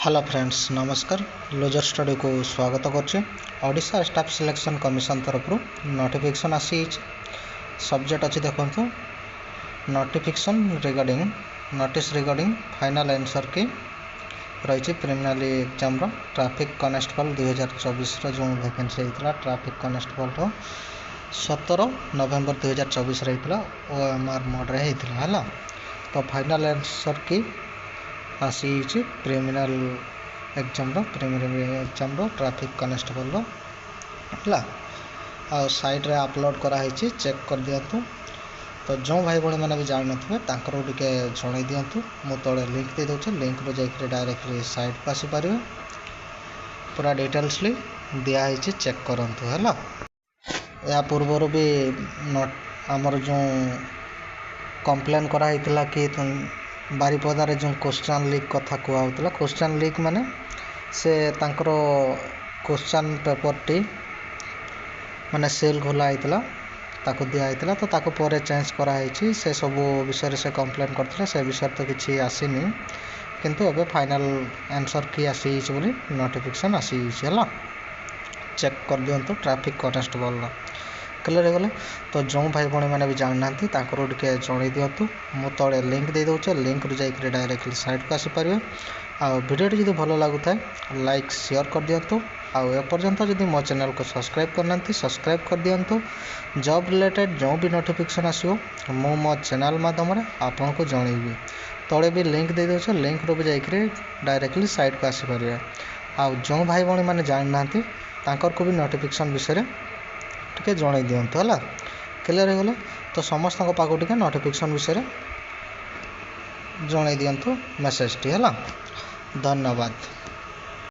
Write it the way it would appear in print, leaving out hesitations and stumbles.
Hello friends नमस्कार loser study को स्वागत करछे। ओडिशा स्टाफ सिलेक्शन कमिशन तरफ नोटिफिकेशन आसी सब्जेक्ट अच्छी देखो notification regarding notice regarding final answer की रही प्रिलिमिनरी एग्जाम ट्रैफिक कांस्टेबल 2024 जो वैकेंसी होता ट्रैफिक कांस्टेबल 17 नवेम्बर 2024 रही OMR मोड रे है। तो फाइनल आंसर की आसी प्रिलिमिनरी एग्जाम ट्रैफिक कांस्टेबल है आ साइट रे अपलोड कराई चेक कर दिंतु। तो जो भाई भाई मैंने भी जान थे टे जन दिंतु मु तले लिंक दे दूचे लिंक रो जाकर डायरेक्टली साइट को आसीपर पूरा डिटेल्सली दिखाई चेक करूँ है। या पूर्वर भी आमर जो कंप्लेन कराई कि बारिपदार जो क्वेश्चन लीक कथा कहला क्वेश्चन लीक माने से तांकर क्वेश्चन पेपर टी माने सेल खोला होता ताको दिया होता तो ताको पर चेंज कराई से सब विषय से कंप्लेन करते से विषय तो किसी आसीनी किंतु एबे फाइनल आंसर की आसी बोली नोटिफिकेशन आसी है। चेक कर दिंतु ट्रैफिक कांस्टेबल क्लियर हो गले। तो जो भाई भाई मैंने भी जानना टे जन दिंतु मु तले लिंक दे दूचे लिंक रू जाकर डायरेक्टली साइट को आसीपर भिडियोटी जब भल लगुए लाइक शेयर कर दिंतु आपर्यंत जब मो चैनल को सब्सक्राइब करना सब्सक्राइब कर दिंतु। जॉब रिलेटेड जो भी नोटिफिकेशन आसो मु मो चैनल माध्यम आपन को जनइबी तले भी लिंक दे दूचे लिंक रू भी जाकर डायरेक्टली साइट को आसीपर जो भाई भाई मैंने जानना को भी नोटिफिकेशन विषय टे जन दिंतु है। क्लियर हो गले। तो समस्त पाक टे नोटिफिकेशन विषय जन दिंतु मेसेज टी है। धन्यवाद।